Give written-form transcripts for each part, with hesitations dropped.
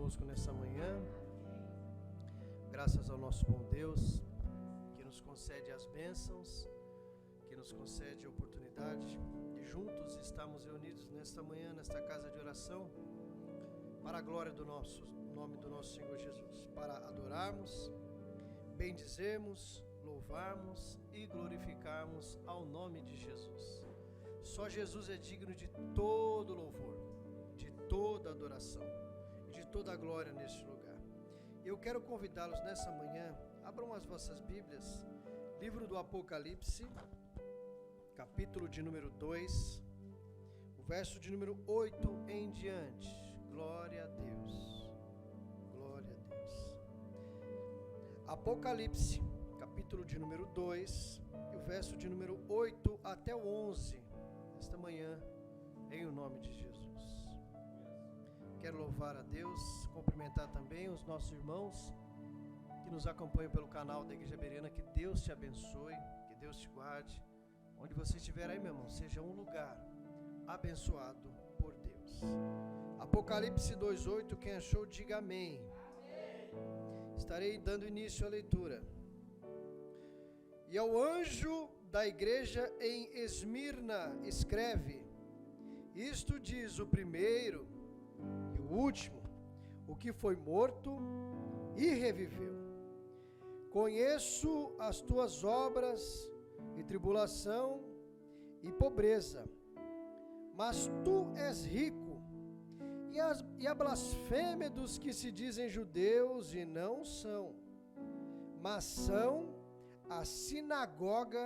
conosco nessa manhã. Graças ao nosso bom Deus, que nos concede as bênçãos, que nos concede a oportunidade de juntos estarmos reunidos nesta manhã, nesta casa de oração, para a glória do nome do nosso Senhor Jesus, para adorarmos, bendizermos, louvarmos e glorificarmos ao nome de Jesus. Só Jesus é digno de todo louvor, de toda adoração e de toda a glória neste lugar. Eu quero convidá-los nessa manhã, abram as vossas Bíblias, livro do Apocalipse, capítulo de número 2, o verso de número 8 em diante. Glória a Deus, glória a Deus. Apocalipse, capítulo de número 2, e o verso de número 8 até o 11, esta manhã, em o nome de Jesus. Quero louvar a Deus, cumprimentar também os nossos irmãos que nos acompanham pelo canal da Igreja Bereana. Que Deus te abençoe, que Deus te guarde. Onde você estiver aí, meu irmão, seja um lugar abençoado por Deus. Apocalipse 2:8, quem achou, diga amém. Estarei dando início à leitura. E ao anjo da igreja em Esmirna escreve: isto diz o primeiro e o último, o que foi morto e reviveu. Conheço as tuas obras e tribulação e pobreza, mas tu és rico, e a blasfêmia dos que se dizem judeus e não são, mas são a sinagoga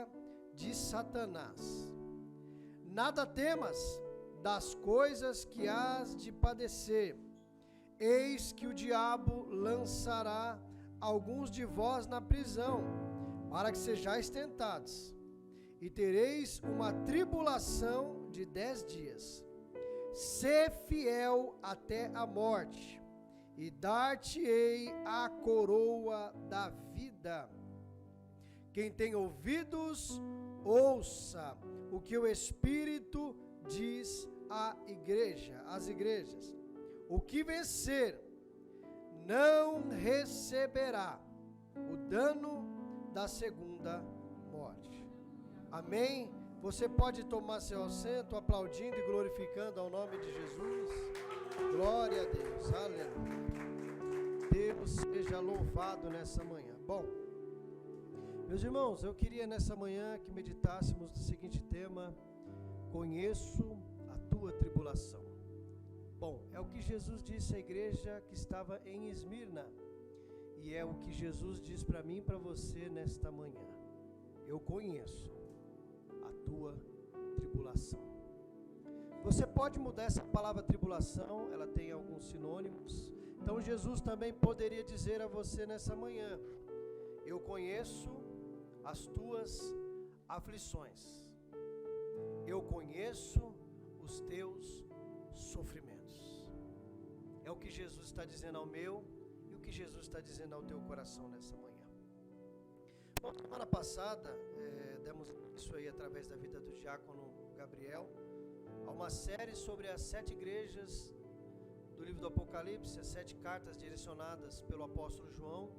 de Satanás. Nada temas das coisas que hás de padecer. Eis que o diabo lançará alguns de vós na prisão, para que sejais tentados, e tereis uma tribulação de 10 dias. Sê fiel até a morte, e dar-te-ei a coroa da vida. Quem tem ouvidos, ouça o que o Espírito diz às igrejas. O que vencer não receberá o dano da segunda morte. Amém? Você pode tomar seu assento, aplaudindo e glorificando ao nome de Jesus. Glória a Deus, aleluia. Deus seja louvado nessa manhã. Bom, meus irmãos, eu queria nessa manhã que meditássemos no seguinte tema: conheço a tua tribulação. Bom, é o que Jesus disse à igreja que estava em Esmirna, e é o que Jesus diz para mim e para você nesta manhã. Eu conheço a tua tribulação. Você pode mudar essa palavra tribulação, ela tem alguns sinônimos. Então Jesus também poderia dizer a você nessa manhã: eu conheço as tuas aflições, eu conheço os teus sofrimentos. É o que Jesus está dizendo ao meu e o que Jesus está dizendo ao teu coração nessa manhã. Bom, semana passada demos isso aí através da vida do diácono Gabriel a uma série sobre as 7 igrejas do livro do Apocalipse, as 7 cartas direcionadas pelo apóstolo João,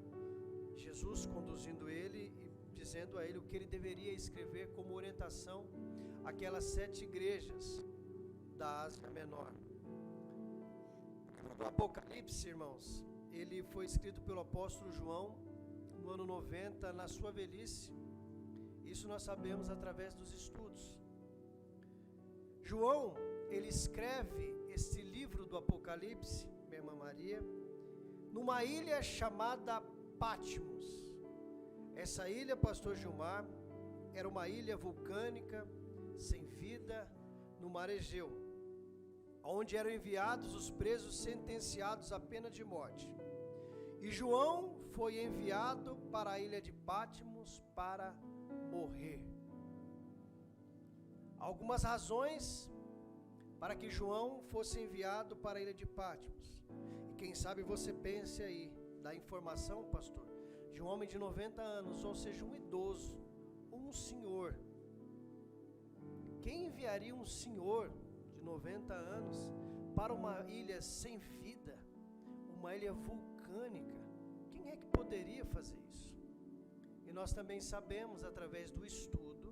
Jesus conduzindo ele e dizendo a ele o que ele deveria escrever como orientação àquelas 7 igrejas da Ásia Menor. O livro do Apocalipse, irmãos, ele foi escrito pelo apóstolo João no ano 90, na sua velhice. Isso nós sabemos através dos estudos. João, ele escreve este livro do Apocalipse, minha irmã Maria, numa ilha chamada Patmos. Essa ilha, pastor Gilmar, era uma ilha vulcânica, sem vida, no mar Egeu, onde eram enviados os presos sentenciados à pena de morte. E João foi enviado para a ilha de Patmos para morrer. Algumas razões para que João fosse enviado para a ilha de Patmos. E quem sabe você pense aí, da informação, pastor, de um homem de 90 anos, ou seja, um idoso, um senhor. Quem enviaria um senhor de 90 anos para uma ilha sem vida, uma ilha vulcânica. Quem é que poderia fazer isso? E nós também sabemos, através do estudo,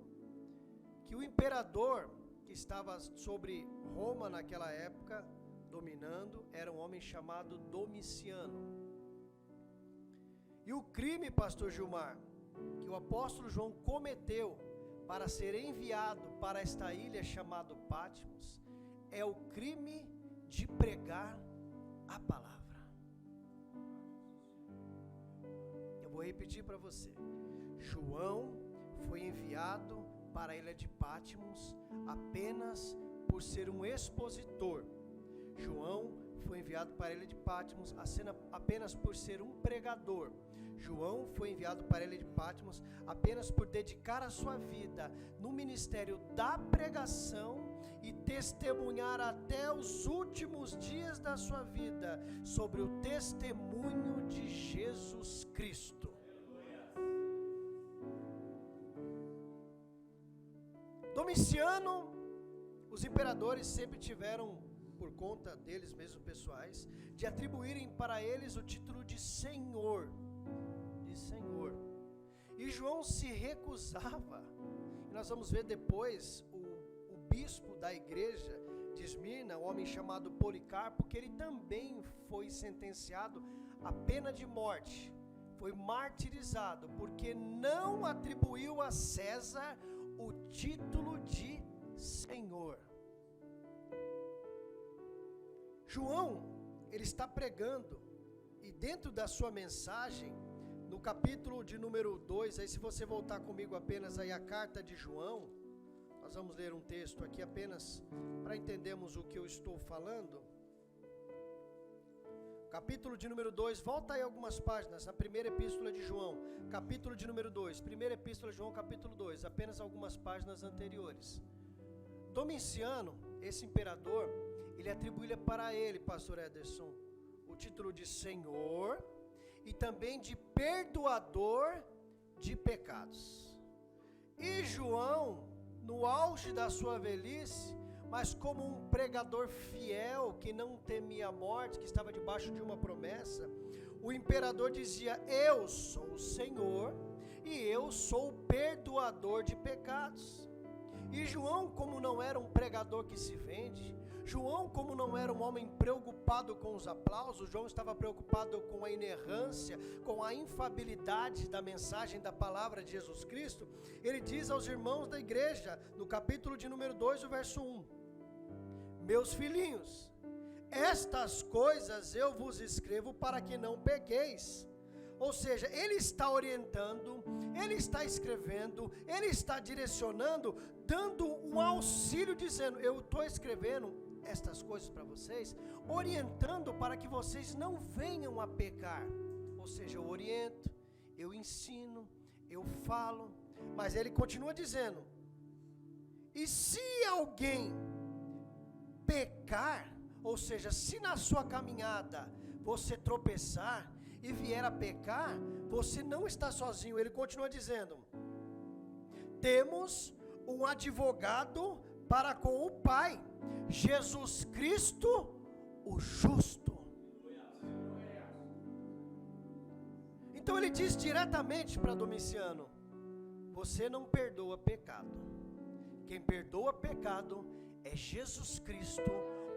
que o imperador que estava sobre Roma naquela época, dominando, era um homem chamado Domiciano. E o crime, pastor Gilmar, que o apóstolo João cometeu para ser enviado para esta ilha chamada Patmos, é o crime de pregar a palavra. Eu vou repetir para você. João foi enviado para a ilha de Patmos apenas por ser um expositor. João foi enviado para a ilha de Patmos apenas por ser um pregador. João foi enviado para a ilha de Patmos apenas por dedicar a sua vida no ministério da pregação e testemunhar até os últimos dias da sua vida sobre o testemunho de Jesus Cristo. Domiciano, os imperadores sempre tiveram, por conta deles mesmos pessoais, de atribuírem para eles o título de Senhor. E João se recusava. E nós vamos ver depois o bispo da igreja de Esmirna, um homem chamado Policarpo, que ele também foi sentenciado à pena de morte. Foi martirizado porque não atribuiu a César o título de Senhor. João, ele está pregando, e dentro da sua mensagem, no capítulo de número 2, aí se você voltar comigo apenas aí a carta de João, nós vamos ler um texto aqui apenas para entendermos o que eu estou falando. Capítulo de número 2, volta aí algumas páginas, na primeira epístola de João, capítulo de número 2, primeira epístola de João, capítulo 2, apenas algumas páginas anteriores. Domiciano, esse imperador, ele atribuía para ele, pastor Ederson, o título de Senhor e também de perdoador de pecados. E João, no auge da sua velhice, mas como um pregador fiel, que não temia a morte, que estava debaixo de uma promessa, o imperador dizia: eu sou o Senhor e eu sou o perdoador de pecados. E João, como não era um pregador que se vende, João, como não era um homem preocupado com os aplausos, João estava preocupado com a inerrância, com a infabilidade da mensagem da palavra de Jesus Cristo. Ele diz aos irmãos da igreja, no capítulo de número 2, o verso 1: meus filhinhos, estas coisas eu vos escrevo para que não pequeis. Ou seja, ele está orientando, ele está escrevendo, ele está direcionando, dando um auxílio, dizendo: eu estou escrevendo estas coisas para vocês, orientando para que vocês não venham a pecar. Ou seja, eu oriento, eu ensino, eu falo, mas ele continua dizendo: e se alguém pecar, ou seja, se na sua caminhada você tropeçar e vier a pecar, você não está sozinho. Ele continua dizendo: temos um advogado para com o Pai, Jesus Cristo, o justo. Então ele diz diretamente para Domiciano: você não perdoa pecado. Quem perdoa pecado é Jesus Cristo,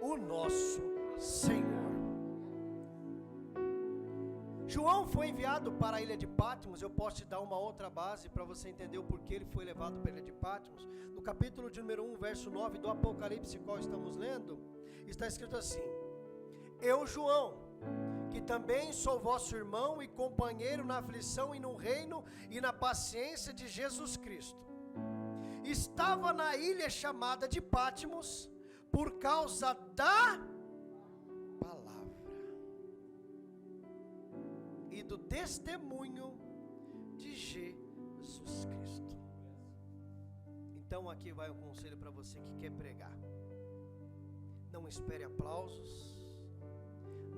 o nosso Senhor. João foi enviado para a ilha de Patmos. Eu posso te dar uma outra base para você entender o porquê ele foi levado para a ilha de Patmos. No capítulo de número 1, verso 9 do Apocalipse, qual estamos lendo, está escrito assim: eu, João, que também sou vosso irmão e companheiro na aflição e no reino e na paciência de Jesus Cristo, estava na ilha chamada de Patmos por causa da palavra e do testemunho de Jesus Cristo. Então aqui vai um conselho para você que quer pregar: não espere aplausos,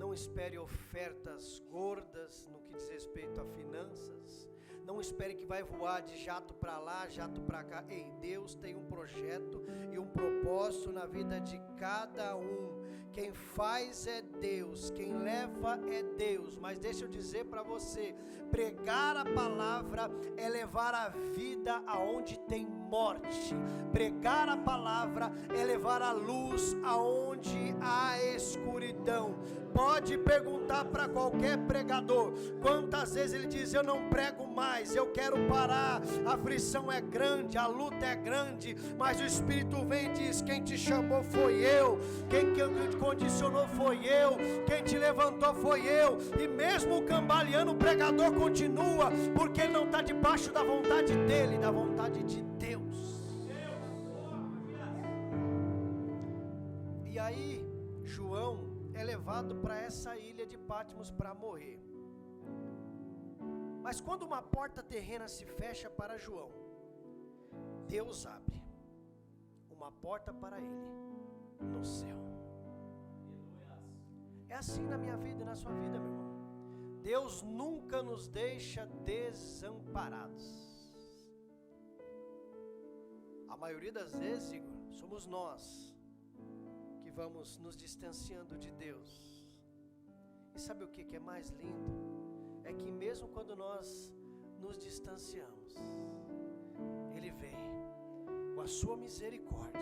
não espere ofertas gordas no que diz respeito a finanças, Não espere que vai voar de jato para lá, jato para cá. Ei, Deus tem um projeto e um propósito na vida de cada um. Quem faz é Deus, quem leva é Deus. Mas deixa eu dizer para você, pregar a palavra é levar a vida aonde tem morte. Pregar a palavra é levar a luz aonde há escuridão. Pode perguntar para qualquer pregador, quantas vezes ele diz: eu não prego mais, eu quero parar, a aflição é grande, a luta é grande, mas o Espírito vem e diz: quem te chamou foi eu, quem te condicionou foi eu, quem te levantou foi eu. E mesmo cambaleando, o pregador continua, porque ele não está debaixo da vontade dele, da vontade de Deus. E aí João é levado para essa ilha de Patmos para morrer. Mas quando uma porta terrena se fecha para João, Deus abre uma porta para ele no céu. É assim na minha vida e na sua vida, meu irmão. Deus nunca nos deixa desamparados. A maioria das vezes, Igor, somos nós que vamos nos distanciando de Deus. E sabe o que é mais lindo? É que mesmo quando nós nos distanciamos, Ele vem com a sua misericórdia,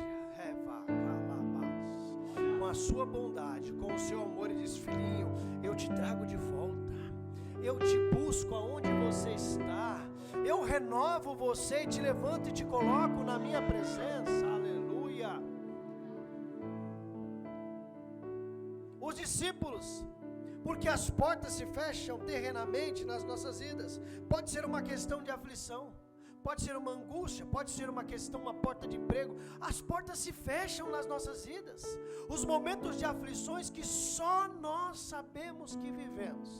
com a sua bondade, com o seu amor, e diz: filhinho, eu te trago de volta, eu te busco aonde você está, eu renovo você e te levanto e te coloco na minha presença. Aleluia. Os discípulos, porque as portas se fecham terrenamente nas nossas vidas, pode ser uma questão de aflição, pode ser uma angústia, pode ser uma questão, uma porta de emprego, as portas se fecham nas nossas vidas, os momentos de aflições que só nós sabemos que vivemos.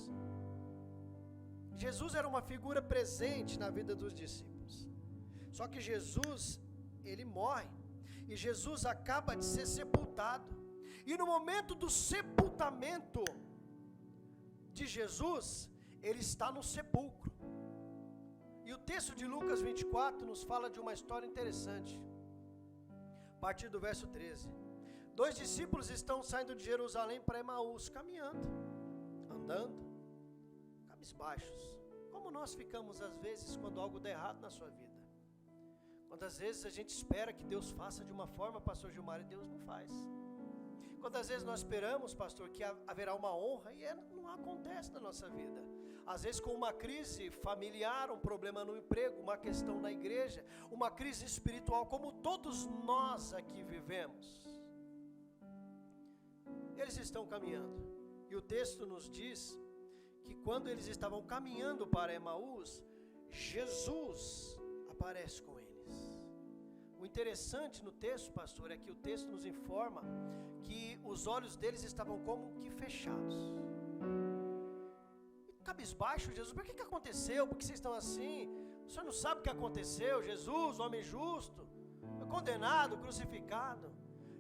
Jesus era uma figura presente na vida dos discípulos, só que Jesus, ele morre, e Jesus acaba de ser sepultado, e no momento do sepultamento de Jesus, ele está no sepulcro. E o texto de Lucas 24 nos fala de uma história interessante. A partir do verso 13. 2 discípulos estão saindo de Jerusalém para Emaús, caminhando, andando, cabisbaixos. Como nós ficamos às vezes quando algo dá errado na sua vida. Quantas vezes a gente espera que Deus faça de uma forma, pastor Gilmar, e Deus não faz. Quantas vezes nós esperamos, pastor, que haverá uma honra e não acontece na nossa vida. Às vezes com uma crise familiar, um problema no emprego, uma questão na igreja, uma crise espiritual, como todos nós aqui vivemos. Eles estão caminhando, e o texto nos diz que quando eles estavam caminhando para Emaús, Jesus aparece com eles. O interessante no texto, pastor, é que o texto nos informa que os olhos deles estavam como que fechados. Cabisbaixo, Jesus, por que aconteceu? Por que vocês estão assim? O senhor não sabe o que aconteceu? Jesus, homem justo, foi condenado, crucificado.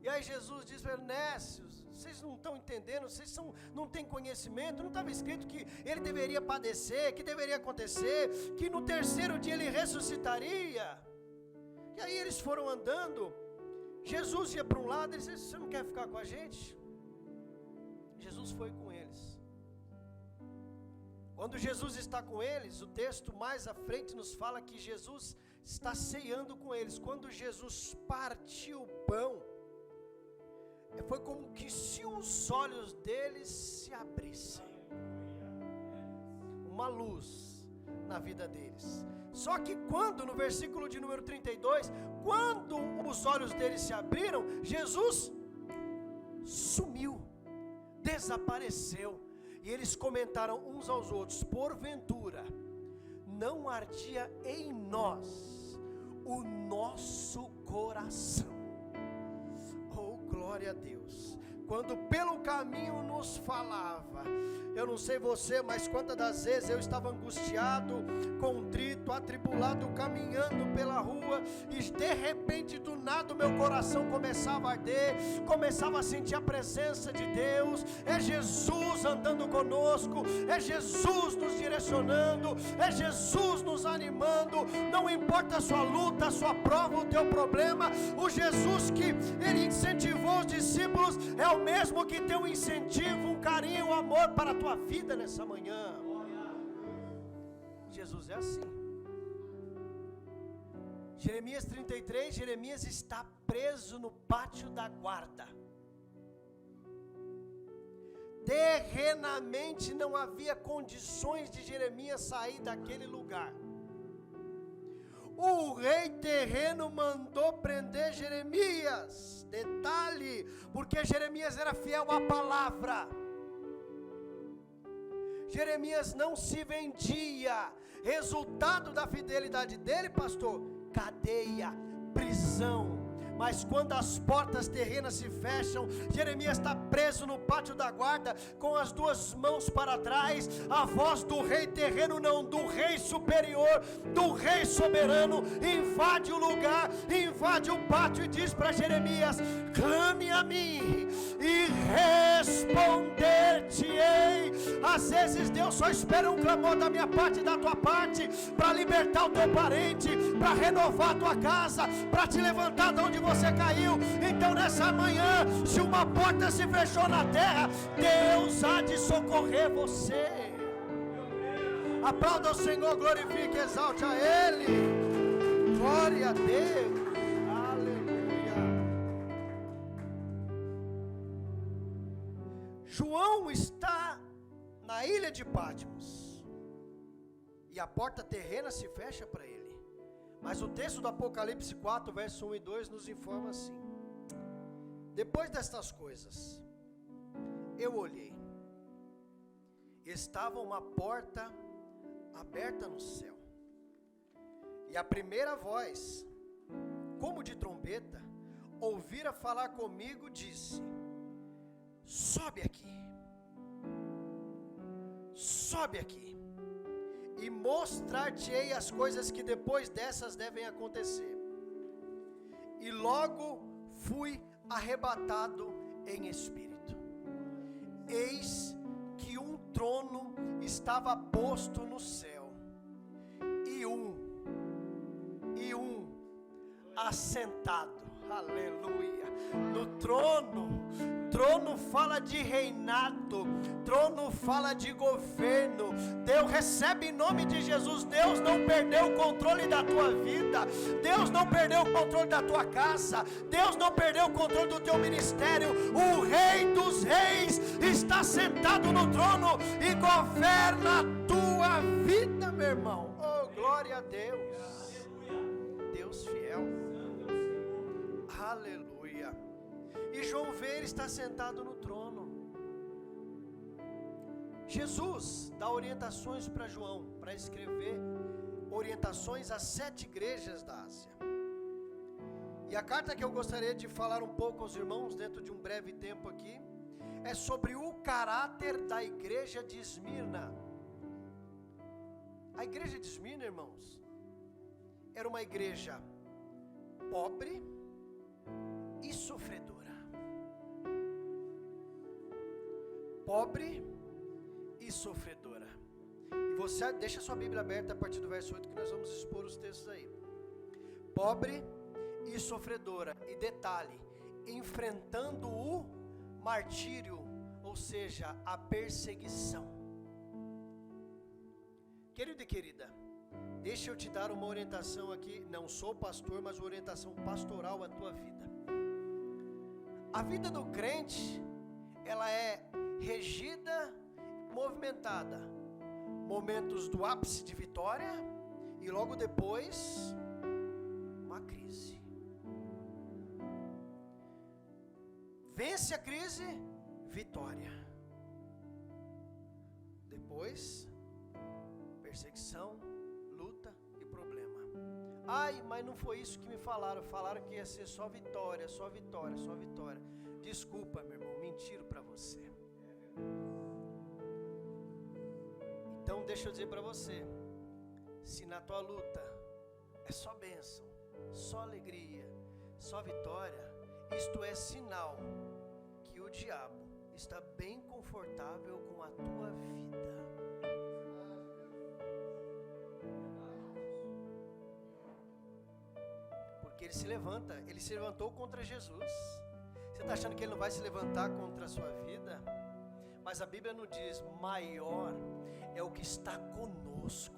E aí Jesus diz para ele: Nécios, vocês não estão entendendo, vocês não têm conhecimento, não estava escrito que ele deveria padecer, que deveria acontecer, que no terceiro dia ele ressuscitaria. E aí eles foram andando, Jesus ia para um lado, ele disse: você não quer ficar com a gente? Jesus foi com eles. Quando Jesus está com eles, o texto mais à frente nos fala que Jesus está ceando com eles. Quando Jesus partiu o pão, foi como que se os olhos deles se abrissem, uma luz na vida deles. Só que quando, no versículo de número 32, quando os olhos deles se abriram, Jesus sumiu, desapareceu. E eles comentaram uns aos outros: porventura não ardia em nós o nosso coração? Oh, glória a Deus! quando pelo caminho nos falava. Eu não sei você, mas quantas das vezes eu estava angustiado, contrito, atribulado, caminhando pela rua, e de repente do nada o meu coração começava a arder, começava a sentir a presença de Deus. É Jesus andando conosco, é Jesus nos direcionando, é Jesus nos animando. Não importa a sua luta, a sua prova, o teu problema, o Jesus que ele incentivou os discípulos é o mesmo que tem um incentivo, um carinho, um amor para a tua vida nessa manhã. Jesus é assim. Jeremias 33, Jeremias está preso no pátio da guarda. Terrenamente não havia condições de Jeremias sair daquele lugar. O rei terreno mandou prender Jeremias. Detalhe, porque Jeremias era fiel à palavra. Jeremias não se vendia. Resultado da fidelidade dele, pastor, cadeia, prisão. Mas quando as portas terrenas se fecham, Jeremias está preso no pátio da guarda, com as duas mãos para trás. A voz do rei terreno, não, do rei superior, do rei soberano, invade o lugar, invade o pátio e diz para Jeremias: clame a mim e responder-te-ei. Às vezes Deus só espera um clamor da minha parte e da tua parte, para libertar o teu parente, para renovar a tua casa, para te levantar de onde você caiu. Então nessa manhã, se uma porta se fechou na terra, Deus há de socorrer você. Aplauda o Senhor, glorifique, exalte a Ele. Glória a Deus. Aleluia. João está na ilha de Patmos e a porta terrena se fecha para ele. Mas o texto do Apocalipse 4, verso 1 e 2 nos informa assim: depois destas coisas, eu olhei, estava uma porta aberta no céu, e a primeira voz, como de trombeta, ouvira falar comigo, disse: sobe aqui, e mostrar-te-ei as coisas que depois dessas devem acontecer. E logo fui arrebatado em espírito. Eis que um trono estava posto no céu, e um assentado. Aleluia. No trono fala de reinado, trono fala de governo. Deus recebe em nome de Jesus. Deus não perdeu o controle da tua vida, Deus não perdeu o controle da tua casa, Deus não perdeu o controle do teu ministério. O Rei dos Reis está sentado no trono e governa a tua vida, meu irmão. Oh, glória a Deus. Deus fiel. Aleluia. E João vê, ele está sentado no trono. Jesus dá orientações para João, para escrever orientações às 7 igrejas da Ásia. E a carta que eu gostaria de falar um pouco aos irmãos, dentro de um breve tempo aqui, é sobre o caráter da igreja de Esmirna. A igreja de Esmirna, irmãos, era uma igreja pobre e sofredora. Pobre e sofredora. E você deixa sua Bíblia aberta a partir do verso 8, que nós vamos expor os textos aí. Pobre e sofredora. E detalhe, enfrentando o martírio, ou seja, a perseguição. Querido e querida, deixa eu te dar uma orientação aqui. Não sou pastor, mas uma orientação pastoral à tua vida. A vida do crente, ela é regida, movimentada. Momentos do ápice de vitória e logo depois uma crise. Vence a crise, vitória. Depois perseguição, luta e problema. Ai, mas não foi isso que me falaram. Falaram que ia ser só vitória, só vitória, só vitória. Desculpa, meu irmão, mentira. tiro para você. Então deixa eu dizer para você, se na tua luta é só bênção, só alegria, só vitória, isto é sinal que o diabo está bem confortável com a tua vida. Porque ele se levantou contra Jesus. Você está achando que ele não vai se levantar contra a sua vida? Mas a Bíblia nos diz, maior é o que está conosco.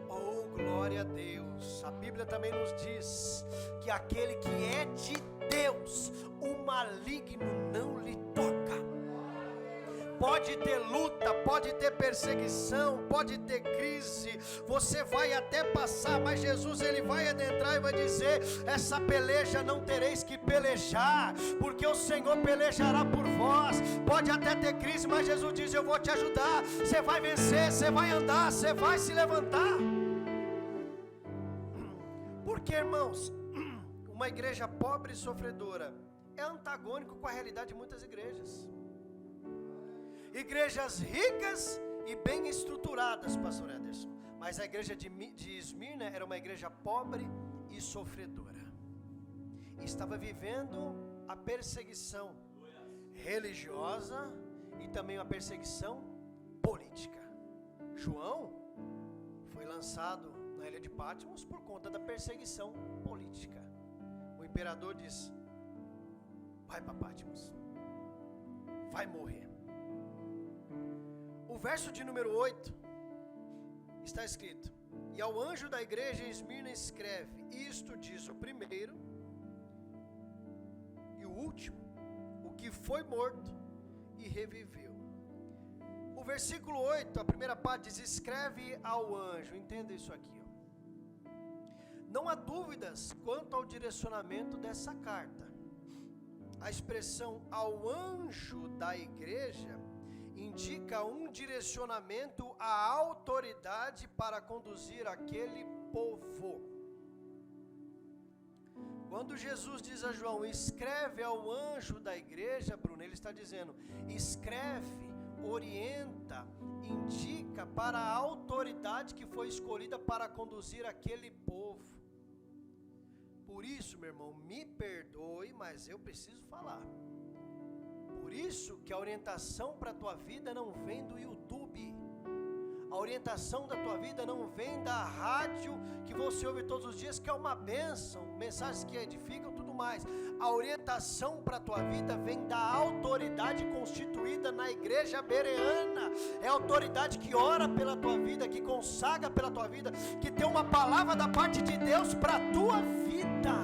Oh, glória a Deus. A Bíblia também nos diz que aquele que é de Deus, o maligno não lhe toca. Pode ter luta, pode ter perseguição, pode ter crise, você vai até passar, mas Jesus ele vai adentrar e vai dizer, essa peleja não tereis que pelejar, porque o Senhor pelejará por vós. Pode até ter crise, mas Jesus diz, eu vou te ajudar, você vai vencer, você vai andar, você vai se levantar. Porque, irmãos, uma igreja pobre e sofredora é antagônico com a realidade de muitas igrejas. Igrejas ricas e bem estruturadas, pastor Ederson, mas a igreja de Esmirna era uma igreja pobre e sofredora, estava vivendo a perseguição religiosa e também a perseguição política. João foi lançado na ilha de Patmos por conta da perseguição política. O imperador diz, vai para Patmos, vai morrer. O verso de número 8 está escrito, e ao anjo da igreja em Esmirna escreve, isto diz o primeiro e o último, o que foi morto e reviveu. O versículo 8, a primeira parte diz, escreve ao anjo, entenda isso aqui, ó. Não há dúvidas quanto ao direcionamento dessa carta. A expressão ao anjo da igreja indica um direcionamento à autoridade para conduzir aquele povo. Quando Jesus diz a João, escreve ao anjo da igreja, Bruno, ele está dizendo, escreve, orienta, indica para a autoridade que foi escolhida para conduzir aquele povo. Por isso, meu irmão, me perdoe, mas eu preciso falar. Por isso que a orientação para a tua vida não vem do YouTube. A orientação da tua vida não vem da rádio que você ouve todos os dias, que é uma bênção, mensagens que edificam, tudo mais. A orientação para a tua vida vem da autoridade constituída na igreja bereana. É a autoridade que ora pela tua vida, que consagra pela tua vida, que tem uma palavra da parte de Deus para a tua vida.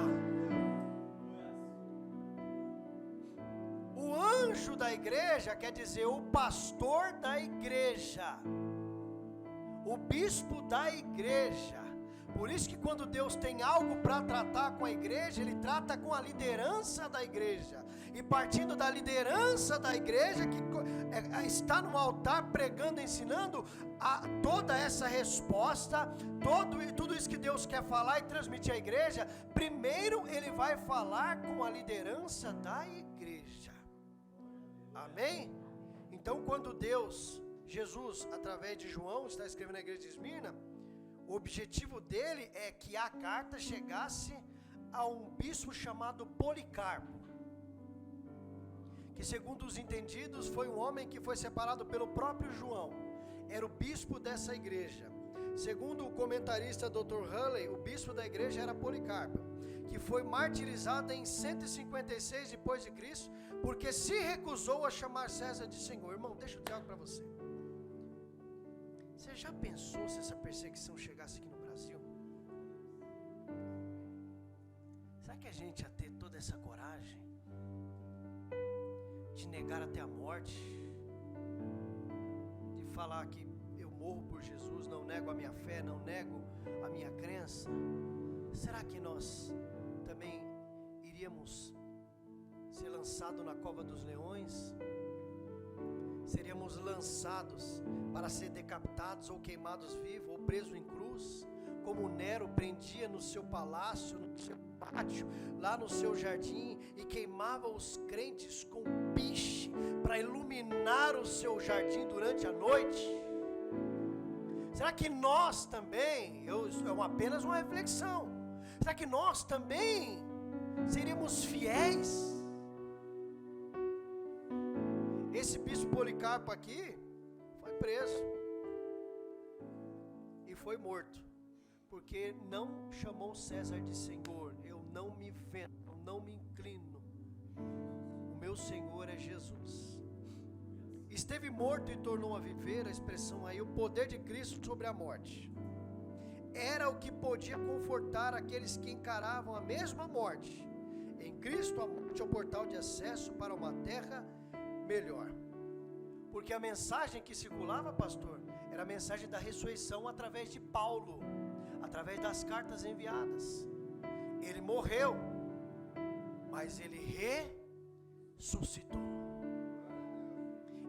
O anjo da igreja quer dizer o pastor da igreja, o bispo da igreja. Por isso que quando Deus tem algo para tratar com a igreja, Ele trata com a liderança da igreja. E partindo da liderança da igreja, que está no altar pregando, ensinando, toda essa resposta, tudo isso que Deus quer falar e transmitir à igreja, primeiro Ele vai falar com a liderança da igreja. Amém? Então quando Jesus, através de João, está escrevendo na igreja de Esmirna, o objetivo dele é que a carta chegasse a um bispo chamado Policarpo, que segundo os entendidos foi um homem que foi separado pelo próprio João, era o bispo dessa igreja. Segundo o comentarista Dr. Hulley, o bispo da igreja era Policarpo, que foi martirizado em 156 depois de Cristo, porque se recusou a chamar César de Senhor. Irmão, deixa eu dizer algo para você. Você já pensou se essa perseguição chegasse aqui no Brasil? Será que a gente ia ter toda essa coragem de negar até a morte, de falar que eu morro por Jesus, não nego a minha fé, não nego a minha crença? Será que nós também iríamos ser lançados na cova dos leões? Seríamos lançados para ser decapitados ou queimados vivos ou presos em cruz, como Nero prendia no seu palácio, no seu pátio, lá no seu jardim, e queimava os crentes com piche para iluminar o seu jardim durante a noite? Será que nós também, é apenas uma reflexão, será que nós também seríamos fiéis? Esse bispo Policarpo aqui foi preso e foi morto, porque não chamou César de Senhor. Eu não me vendo, eu não me inclino, o meu Senhor é Jesus. Esteve morto e tornou a viver, a expressão aí, o poder de Cristo sobre a morte. Era o que podia confortar aqueles que encaravam a mesma morte. Em Cristo a morte é o portal de acesso para uma terra melhor. Porque a mensagem que circulava, pastor, era a mensagem da ressurreição através de Paulo, através das cartas enviadas. Ele morreu, mas ele ressuscitou.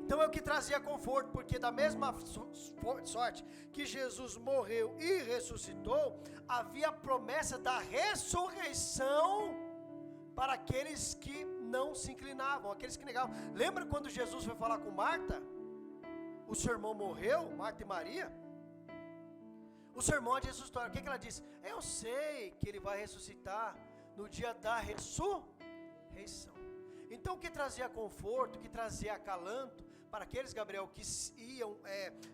Então é o que trazia conforto, porque da mesma sorte que Jesus morreu e ressuscitou, havia a promessa da ressurreição para aqueles que não se inclinavam, aqueles que negavam. Lembra quando Jesus foi falar com Marta? O seu irmão morreu, Marta e Maria. O sermão de ressuscitar, o que ela disse? Eu sei que ele vai ressuscitar no dia da ressurreição. Então o que trazia conforto, o que trazia acalanto para aqueles, Gabriel, que iam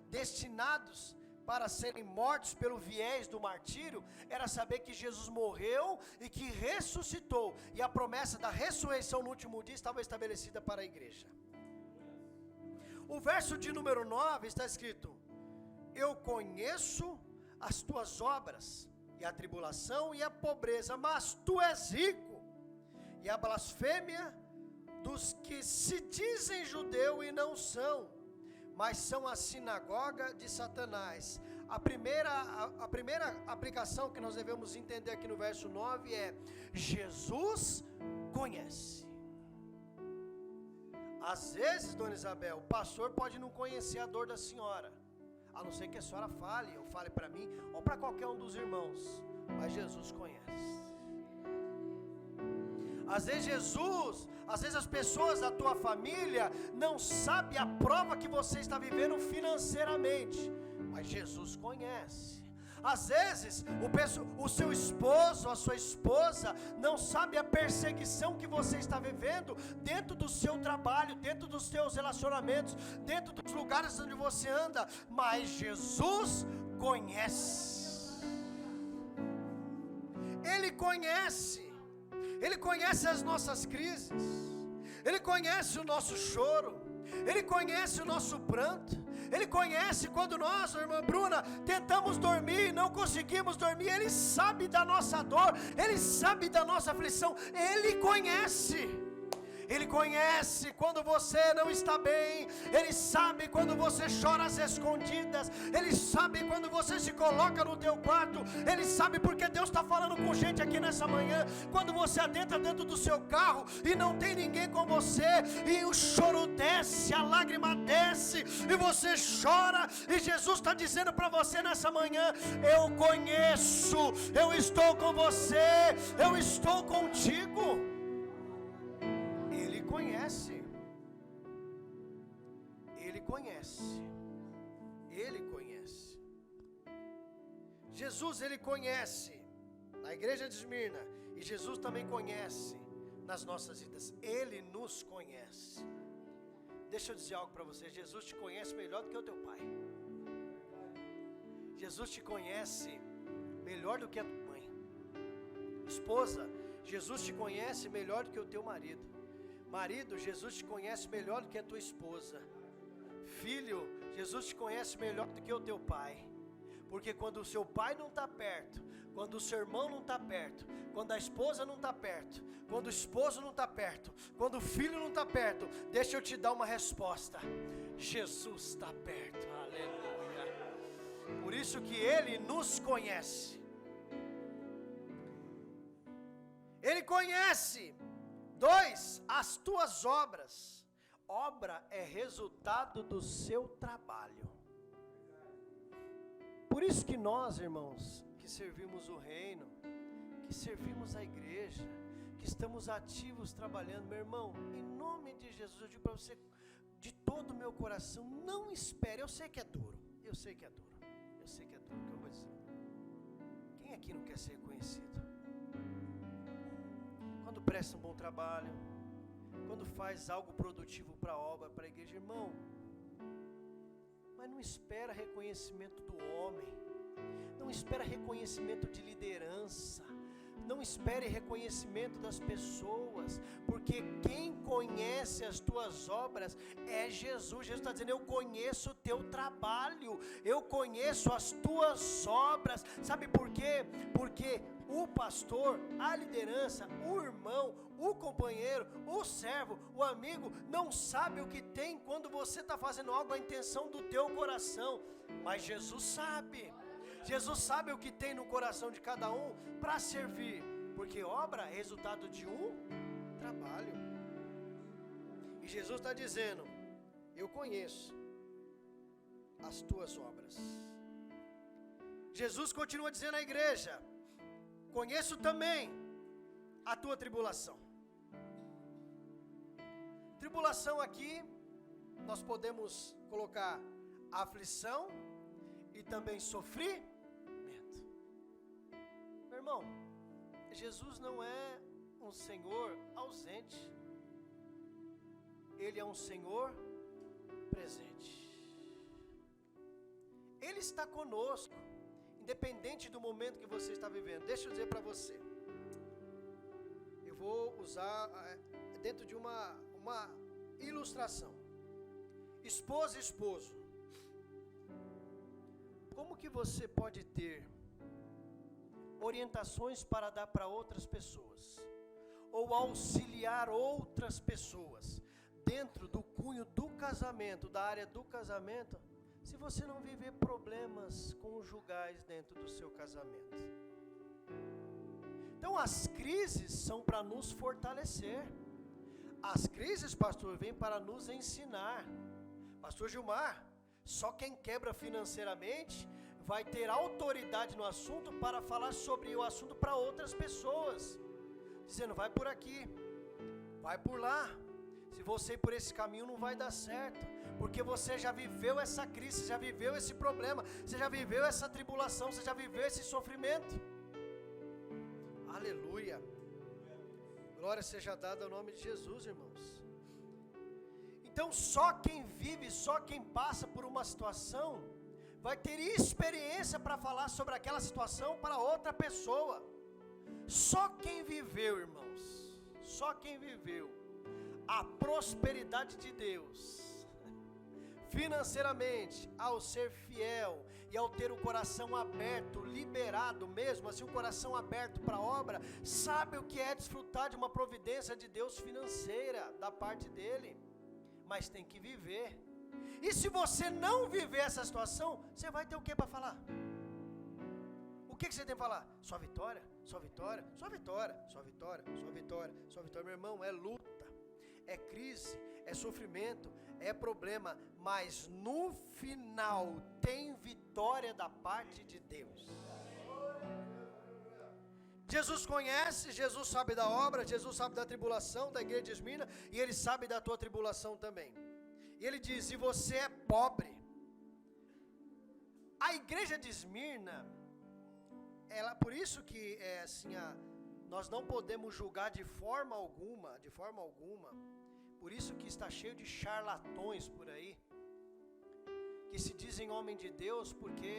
destinados para serem mortos pelo viés do martírio, era saber que Jesus morreu e que ressuscitou, e a promessa da ressurreição no último dia estava estabelecida para a igreja. O verso de número 9 está escrito: eu conheço as tuas obras, e a tribulação e a pobreza, mas tu és rico, e a blasfêmia dos que se dizem judeu e não são, mas são a sinagoga de Satanás. A primeira aplicação que nós devemos entender aqui no verso 9 é: Jesus conhece. Às vezes, dona Isabel, o pastor pode não conhecer a dor da senhora, a não ser que a senhora fale, ou fale para mim, ou para qualquer um dos irmãos, mas Jesus conhece. Às vezes as pessoas da tua família não sabem a prova que você está vivendo financeiramente, mas Jesus conhece. Às vezes o seu esposo, a sua esposa não sabe a perseguição que você está vivendo dentro do seu trabalho, dentro dos seus relacionamentos, dentro dos lugares onde você anda, mas Jesus conhece. Ele conhece. Ele conhece as nossas crises, Ele conhece o nosso choro, Ele conhece o nosso pranto, Ele conhece quando nós, irmã Bruna, tentamos dormir e não conseguimos dormir. Ele sabe da nossa dor, Ele sabe da nossa aflição, Ele conhece. Ele conhece quando você não está bem, Ele sabe quando você chora às escondidas, Ele sabe quando você se coloca no teu quarto, Ele sabe porque Deus está falando com gente aqui nessa manhã. Quando você adentra dentro do seu carro e não tem ninguém com você, e o choro desce, a lágrima desce, e você chora, e Jesus está dizendo para você nessa manhã: eu conheço, eu estou com você, eu estou contigo. Ele conhece, Ele conhece, Ele conhece. Jesus, Ele conhece na igreja de Esmirna, e Jesus também conhece nas nossas vidas. Ele nos conhece. Deixa eu dizer algo para você: Jesus te conhece melhor do que o teu pai. Jesus te conhece melhor do que a tua mãe. Esposa, Jesus te conhece melhor do que o teu marido. Marido, Jesus te conhece melhor do que a tua esposa. Filho, Jesus te conhece melhor do que o teu pai. Porque quando o seu pai não está perto, quando o seu irmão não está perto, quando a esposa não está perto, quando o esposo não está perto, quando o filho não está perto, deixa eu te dar uma resposta: Jesus está perto. Aleluia. Por isso que Ele nos conhece. Ele conhece. 2, as tuas obras. Obra é resultado do seu trabalho. Por isso que nós, irmãos, que servimos o reino, que servimos a igreja, que estamos ativos trabalhando. Meu irmão, em nome de Jesus, eu digo para você, de todo o meu coração, não espere. Eu sei que é duro, eu sei que é duro, eu sei que é duro, o que eu vou dizer. Quem aqui não quer ser reconhecido? Quando presta um bom trabalho, quando faz algo produtivo para a obra, para a igreja, irmão, mas não espera reconhecimento do homem, não espera reconhecimento de liderança, não espere reconhecimento das pessoas, porque quem conhece as tuas obras é Jesus. Jesus está dizendo, eu conheço o teu trabalho, eu conheço as tuas obras. Sabe por quê? Porque o pastor, a liderança, o irmão, o companheiro, o servo, o amigo, não sabe o que tem quando você está fazendo algo à intenção do teu coração, mas Jesus sabe. Jesus sabe o que tem no coração de cada um para servir, porque obra é resultado de um trabalho. E Jesus está dizendo, eu conheço as tuas obras. Jesus continua dizendo à igreja, conheço também a tua tribulação. Tribulação aqui, nós podemos colocar aflição e também sofrimento. Meu irmão, Jesus não é um Senhor ausente, Ele é um Senhor presente. Ele está conosco, independente do momento que você está vivendo. Deixa eu dizer para você, eu vou usar dentro de uma ilustração. Esposa e esposo, como que você pode ter orientações para dar para outras pessoas, ou auxiliar outras pessoas, dentro do cunho do casamento, da área do casamento, se você não viver problemas conjugais dentro do seu casamento? Então as crises são para nos fortalecer. As crises, pastor, vêm para nos ensinar. Pastor Gilmar, só quem quebra financeiramente vai ter autoridade no assunto para falar sobre o assunto para outras pessoas, dizendo, vai por aqui, vai por lá, se você ir por esse caminho não vai dar certo, porque você já viveu essa crise, você já viveu esse problema, você já viveu essa tribulação, você já viveu esse sofrimento. Aleluia, glória seja dada ao nome de Jesus, irmãos. Então só quem vive, só quem passa por uma situação vai ter experiência para falar sobre aquela situação para outra pessoa. Só quem viveu, irmãos, só quem viveu a prosperidade de Deus financeiramente, ao ser fiel e ao ter o coração aberto, liberado mesmo, assim, o coração aberto para a obra, sabe o que é desfrutar de uma providência de Deus financeira da parte dele, mas tem que viver. E se você não viver essa situação, você vai ter o que para falar? O que você tem para falar? Só vitória, só vitória, só vitória, só vitória, só vitória, só vitória. Meu irmão, é luta, é crise, é sofrimento, é problema, mas no final tem vitória da parte de Deus. Jesus conhece, Jesus sabe da obra, Jesus sabe da tribulação da igreja de Esmirna, e Ele sabe da tua tribulação também. E Ele diz, se você é pobre, a igreja de Esmirna, por isso que nós não podemos julgar de forma alguma, por isso que está cheio de charlatões por aí, que se dizem homem de Deus porque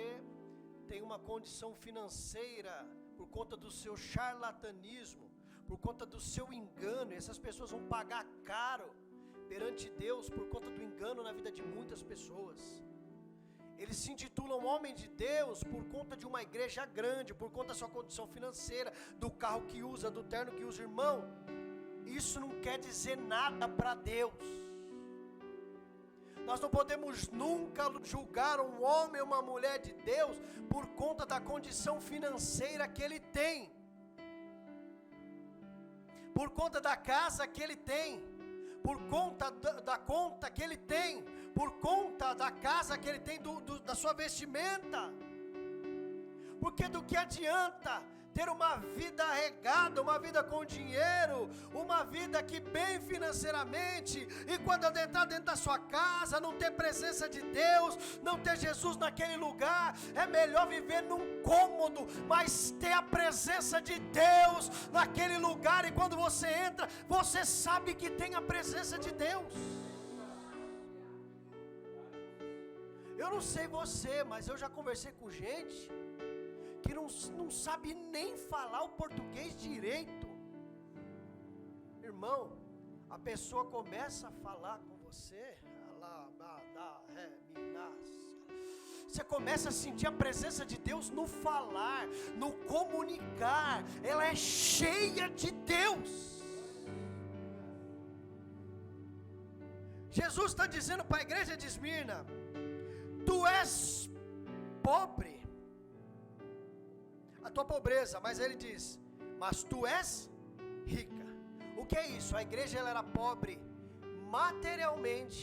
tem uma condição financeira, por conta do seu charlatanismo, por conta do seu engano, e essas pessoas vão pagar caro perante Deus por conta do engano na vida de muitas pessoas. Eles se intitulam homem de Deus por conta de uma igreja grande, por conta da sua condição financeira, do carro que usa, do terno que usa. Irmão, isso não quer dizer nada para Deus. Nós não podemos nunca julgar um homem ou uma mulher de Deus por conta da condição financeira que ele tem, por conta da casa que ele tem, por conta da conta que ele tem, por conta da casa que ele tem, da sua vestimenta. Porque do que adianta ter uma vida regada, uma vida com dinheiro, uma vida que bem financeiramente, e quando adentrar dentro da sua casa, não ter presença de Deus, não ter Jesus naquele lugar, é melhor viver num cômodo, mas ter a presença de Deus naquele lugar, e quando você entra, você sabe que tem a presença de Deus. Eu não sei você, mas eu já conversei com gente que não sabe nem falar o português direito. Irmão, a pessoa começa a falar com você, você começa a sentir a presença de Deus no falar, no comunicar. Ela é cheia de Deus. Jesus está dizendo para a igreja de Esmirna: tu és pobre, a tua pobreza, mas ele diz, mas tu és rica. O que é isso? A igreja ela era pobre materialmente,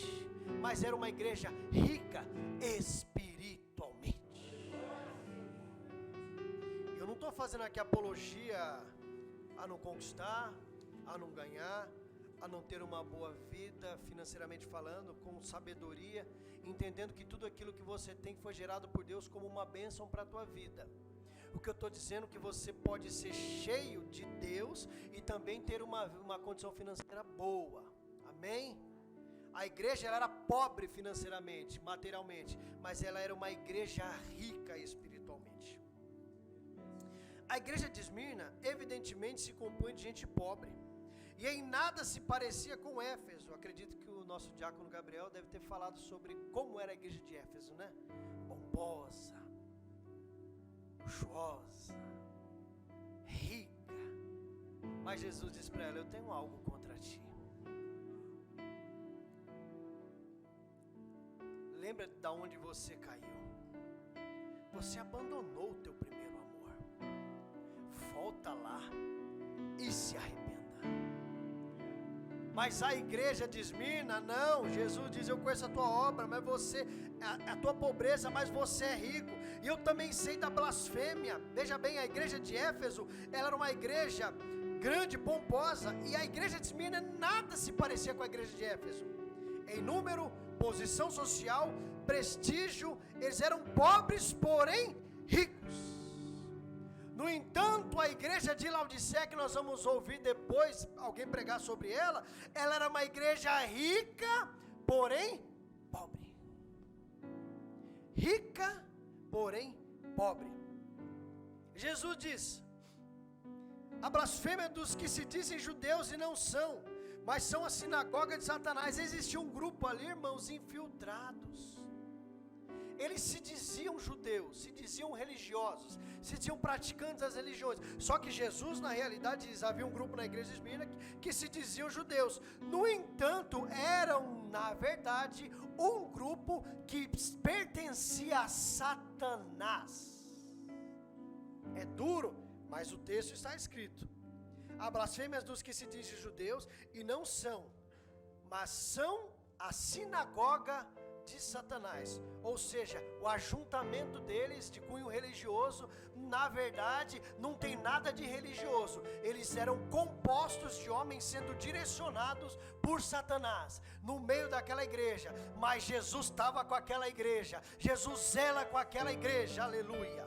mas era uma igreja rica espiritualmente. Eu não estou fazendo aqui apologia a não conquistar, a não ganhar, a não ter uma boa vida financeiramente falando, com sabedoria, entendendo que tudo aquilo que você tem foi gerado por Deus como uma bênção para a tua vida. O que eu estou dizendo é que você pode ser cheio de Deus e também ter uma condição financeira boa. Amém? A igreja ela era pobre financeiramente, materialmente, mas ela era uma igreja rica espiritualmente. A igreja de Esmirna evidentemente se compõe de gente pobre, e em nada se parecia com Éfeso. Eu acredito que o nosso diácono Gabriel deve ter falado sobre como era a igreja de Éfeso, né? Pomposa, luxuosa, rica. Mas Jesus disse para ela: eu tenho algo contra ti. Lembra de onde você caiu. Você abandonou o teu primeiro amor. Volta lá e se arrependa. Mas a igreja de Esmirna, não. Jesus diz: eu conheço a tua obra, mas você, a tua pobreza, mas você é rico. E eu também sei da blasfêmia. Veja bem, a igreja de Éfeso, ela era uma igreja grande, pomposa, e a igreja de Esmirna nada se parecia com a igreja de Éfeso. Em número, posição social, prestígio, eles eram pobres, porém ricos. No entanto, a igreja de Laodiceia, que nós vamos ouvir depois alguém pregar sobre ela era uma igreja rica, porém pobre. Rica, porém pobre. Jesus diz: a blasfêmia dos que se dizem judeus e não são, mas são a sinagoga de Satanás. Existia um grupo ali, irmãos, infiltrados. Eles se diziam judeus, se diziam religiosos, se diziam praticantes das religiões. Só que Jesus, na realidade, diz, havia um grupo na igreja de Esmirna que se diziam judeus. No entanto, eram, na verdade, um grupo que pertencia a Satanás. É duro, mas o texto está escrito: há blasfêmias dos que se dizem judeus e não são, mas são a sinagoga de Satanás. Ou seja, o ajuntamento deles de cunho religioso, na verdade, não tem nada de religioso. Eles eram compostos de homens sendo direcionados por Satanás no meio daquela igreja. Mas Jesus estava com aquela igreja, Jesus zela com aquela igreja. Aleluia.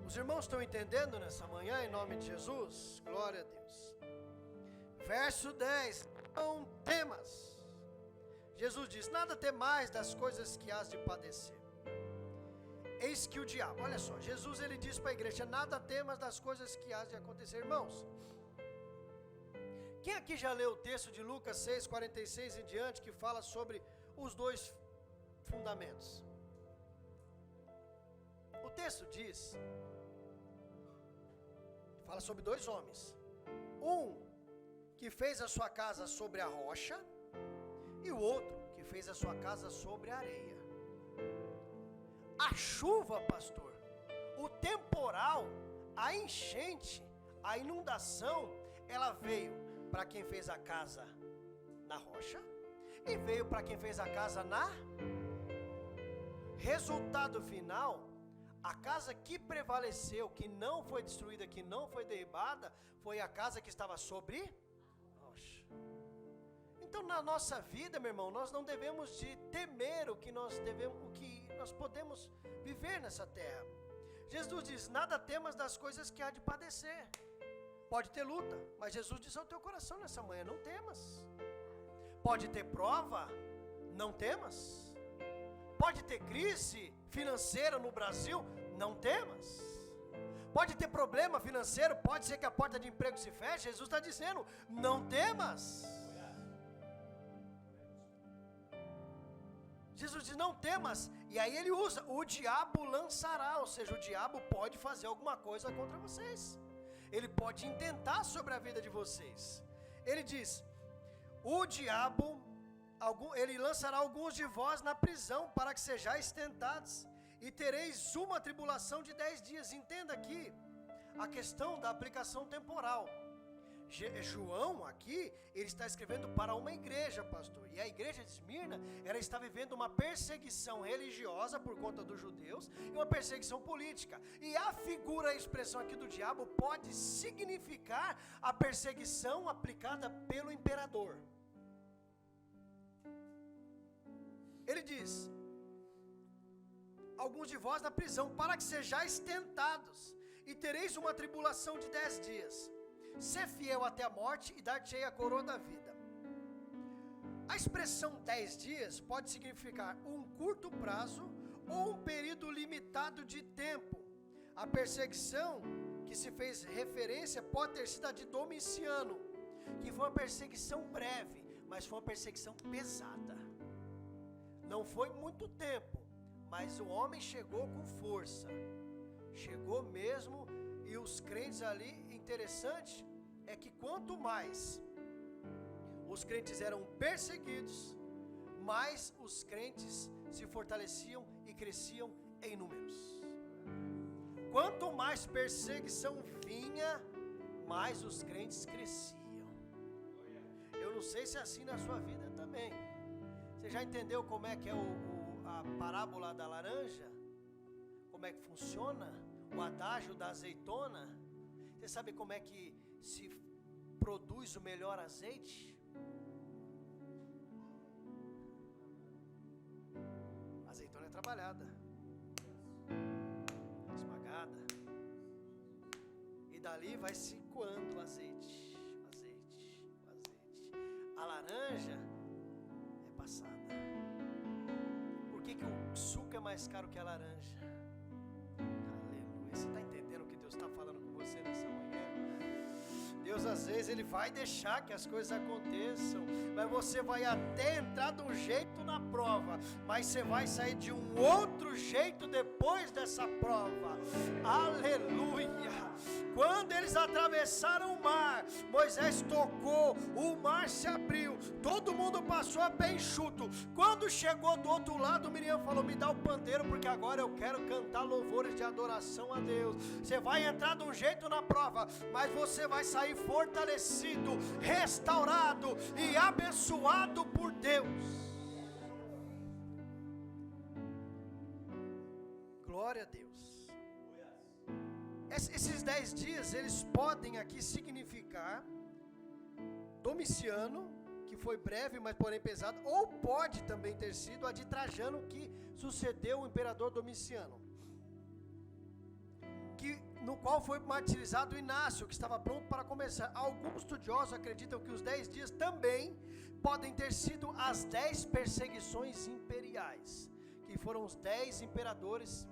Os irmãos estão entendendo nessa manhã, em nome de Jesus? Glória a Deus. Verso 10: não temas. Jesus diz: nada temais das coisas que hás de padecer. Eis que o diabo, olha só, Jesus ele diz para a igreja: nada temas das coisas que hás de acontecer. Irmãos, quem aqui já leu o texto de Lucas 6:46 em diante, que fala sobre os dois fundamentos? O texto diz, fala sobre dois homens, um que fez a sua casa sobre a rocha, e o outro que fez a sua casa sobre a areia. A chuva, pastor, o temporal, a enchente, a inundação, ela veio para quem fez a casa na rocha e veio para quem fez a casa na... Resultado final, A casa que prevaleceu, que não foi destruída, que não foi derribada, foi a casa que estava sobre rocha. Então na nossa vida, meu irmão, nós não devemos de temer o que nós podemos viver nessa terra. Jesus diz: nada temas das coisas que há de padecer. Pode ter luta, mas Jesus diz ao teu coração nessa manhã: não temas. Pode ter prova, não temas. Pode ter crise financeira no Brasil, não temas. Pode ter problema financeiro, pode ser que a porta de emprego se feche. Jesus está dizendo: não temas. Jesus diz: não temas. E aí ele usa: o diabo lançará. Ou seja, o diabo pode fazer alguma coisa contra vocês. Ele pode intentar sobre a vida de vocês. Ele diz: o diabo, ele lançará alguns de vós na prisão, para que sejais tentados, e tereis uma tribulação de 10 dias. Entenda aqui a questão da aplicação temporal. João aqui, ele está escrevendo para uma igreja, pastor, e a igreja de Esmirna, ela está vivendo uma perseguição religiosa por conta dos judeus, e uma perseguição política, e a figura, a expressão aqui do diabo, pode significar a perseguição aplicada pelo imperador. Ele diz: alguns de vós na prisão, para que sejais tentados, e tereis uma tribulação de 10 dias. Ser fiel até a morte, e dar-te-ei a coroa da vida. A expressão 10 dias pode significar um curto prazo ou um período limitado de tempo. A perseguição que se fez referência pode ter sido a de Domiciano, que foi uma perseguição breve, mas foi uma perseguição pesada. Não foi muito tempo, mas o homem chegou com força. Chegou mesmo, e os crentes ali, interessante é que quanto mais os crentes eram perseguidos, mais os crentes se fortaleciam e cresciam em números. Quanto mais perseguição vinha, mais os crentes cresciam. Eu não sei se é assim na sua vida também. Você já entendeu como é que é a parábola da laranja? Como é que funciona? O adágio da azeitona? Você sabe como é que se produz o melhor azeite? A azeitona é trabalhada, esmagada, e dali vai se coando o azeite. A laranja é passada. Por que o suco é mais caro que a laranja? Aleluia. Você está entendendo o que Deus está falando com você nessa manhã? Deus às vezes Ele vai deixar que as coisas aconteçam, mas você vai até entrar de um jeito na prova, mas você vai sair de um outro jeito depois dessa prova. Aleluia. Quando eles atravessaram o mar, Moisés tocou, o mar se abriu, todo mundo passou a pé enxuto. Quando chegou do outro lado, Miriam falou: me dá o pandeiro, porque agora eu quero cantar louvores de adoração a Deus. Você vai entrar de um jeito na prova, mas você vai sair fortalecido, restaurado e abençoado por Deus. Glória a Deus. Esses 10 dias, eles podem aqui significar Domiciano, que foi breve, mas porém pesado, ou pode também ter sido a de Trajano, que sucedeu o imperador Domiciano, no qual foi martirizado Inácio, que estava pronto para começar. Alguns estudiosos acreditam que os 10 dias também podem ter sido as 10 perseguições imperiais, que foram os 10 imperadores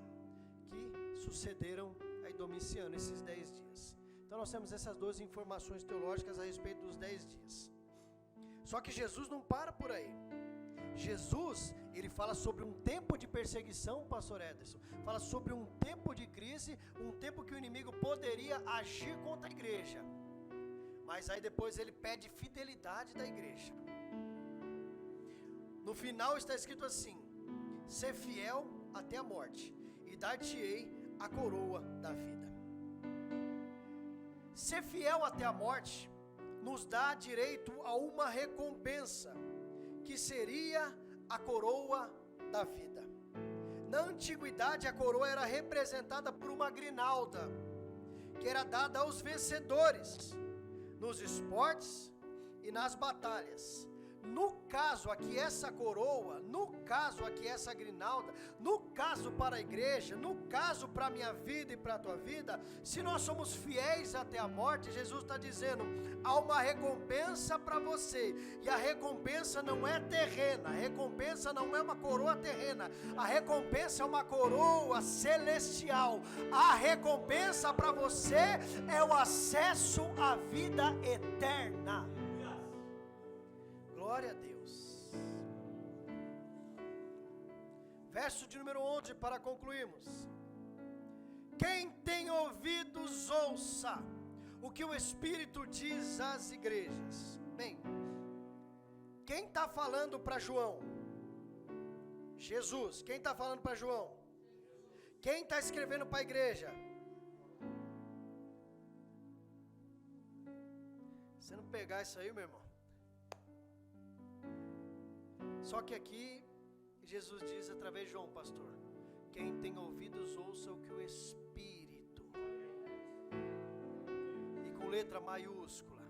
que sucederam a Domiciano, esses 10 dias. Então nós temos essas duas informações teológicas a respeito dos 10 dias. Só que Jesus não para por aí. Jesus, ele fala sobre um tempo de perseguição, pastor Ederson, fala sobre um tempo de crise, um tempo que o inimigo poderia agir contra a igreja, mas aí depois ele pede fidelidade da igreja. No final está escrito assim: ser fiel até a morte, e dar-te-ei a coroa da vida. Ser fiel até a morte nos dá direito a uma recompensa, que seria a coroa da vida. Na antiguidade, a coroa era representada por uma grinalda, que era dada aos vencedores nos esportes e nas batalhas. No caso aqui, essa coroa, no caso aqui, essa grinalda, no caso para a igreja, no caso para a minha vida e para a tua vida, se nós somos fiéis até a morte, Jesus está dizendo, há uma recompensa para você, e a recompensa não é terrena, a recompensa não é uma coroa terrena, a recompensa é uma coroa celestial, a recompensa para você é o acesso à vida eterna. Glória a Deus. Verso de número 11 para concluirmos. Quem tem ouvidos, ouça o que o Espírito diz às igrejas. Bem, quem está falando para João? Jesus. Quem está falando para João? Quem está escrevendo para a igreja? Se não pegar isso aí, meu irmão. Só que aqui, Jesus diz através de João, pastor, quem tem ouvidos, ouça o que o Espírito, e com letra maiúscula,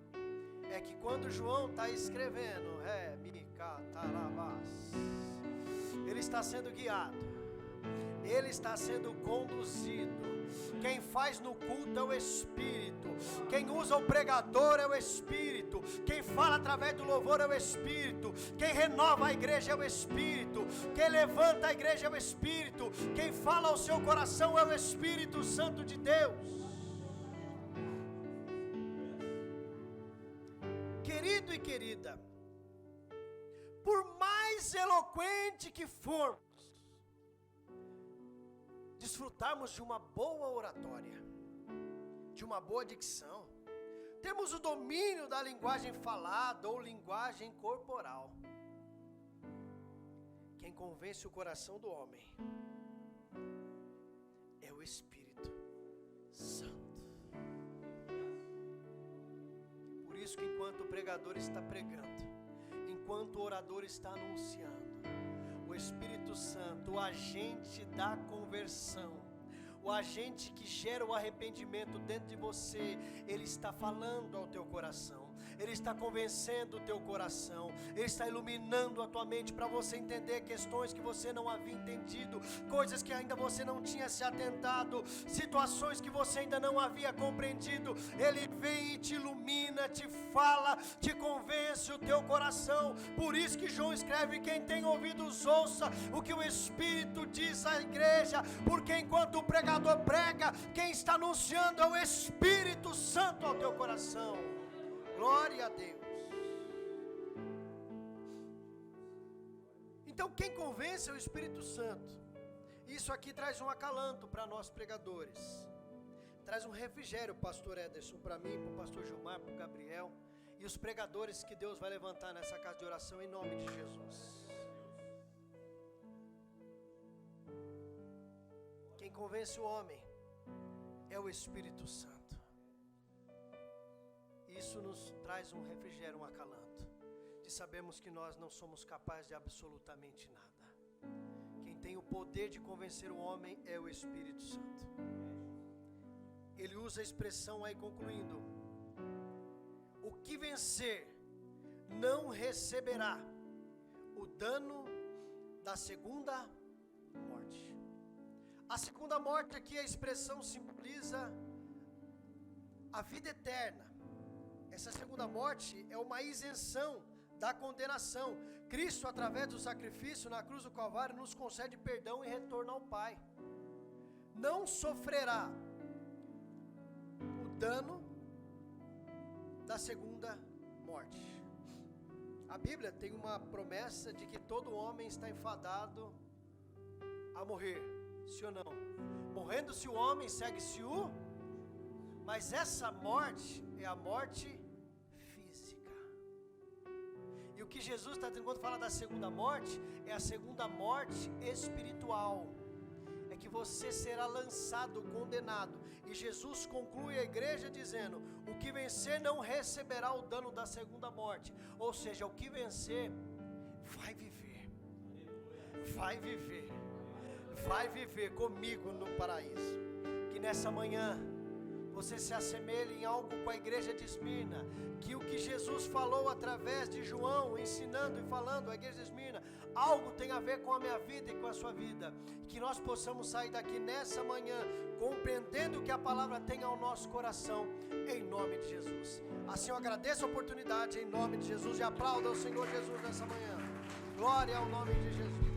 é que quando João está escrevendo, ele está sendo guiado, ele está sendo conduzido. Quem faz no culto é o Espírito, quem usa o pregador é o Espírito, quem fala através do louvor é o Espírito, quem renova a igreja é o Espírito, quem levanta a igreja é o Espírito, quem fala ao seu coração é o Espírito Santo de Deus. Querido e querida, por mais eloquente que formos, desfrutarmos de uma boa oratória, de uma boa dicção, temos o domínio da linguagem falada ou linguagem corporal. Quem convence o coração do homem é o Espírito Santo. Por isso que enquanto o pregador está pregando, enquanto o orador está anunciando, o Espírito Santo, o agente da conversão, o agente que gera o arrependimento dentro de você, ele está falando ao teu coração, ele está convencendo o teu coração, ele está iluminando a tua mente para você entender questões que você não havia entendido, coisas que ainda você não tinha se atentado, situações que você ainda não havia compreendido. Ele vem e te ilumina, te fala, te convence o teu coração. Por isso que João escreve: quem tem ouvidos, ouça o que o Espírito diz à igreja, porque enquanto o pregador prega, quem está anunciando é o Espírito Santo ao teu coração. Glória a Deus. Então quem convence é o Espírito Santo. Isso aqui traz um acalanto para nós pregadores, traz um refrigério, pastor Ederson, para mim, para o pastor Gilmar, para o Gabriel e os pregadores que Deus vai levantar nessa casa de oração, em nome de Jesus. Quem convence o homem é o Espírito Santo. Isso nos traz um refrigério, um acalanto, de sabermos que nós não somos capazes de absolutamente nada. Quem tem o poder de convencer o homem é o Espírito Santo. Ele usa a expressão aí, concluindo: o que vencer não receberá o dano da segunda morte. A segunda morte aqui, a expressão simboliza a vida eterna. Essa segunda morte é uma isenção da condenação. Cristo, através do sacrifício na cruz do Calvário, nos concede perdão e retorno ao Pai. Não sofrerá o dano da segunda morte. A Bíblia tem uma promessa de que todo homem está enfadado a morrer, sim ou não? Morrendo-se o homem, segue-se o... Mas essa morte é a morte física. E o que Jesus está dizendo quando fala da segunda morte, é a segunda morte espiritual. É que você será lançado, condenado. E Jesus conclui a igreja dizendo: o que vencer não receberá o dano da segunda morte. Ou seja, o que vencer vai viver. Vai viver. vai viver comigo no paraíso. Que nessa manhã você se assemelhe em algo com a igreja de Esmirna, que o que Jesus falou através de João, ensinando e falando à igreja de Esmirna, algo tem a ver com a minha vida e com a sua vida. Que nós possamos sair daqui nessa manhã, compreendendo o que a palavra tem ao nosso coração, em nome de Jesus. Assim eu agradeço a oportunidade, em nome de Jesus, e aplaudo ao Senhor Jesus nessa manhã. Glória ao nome de Jesus.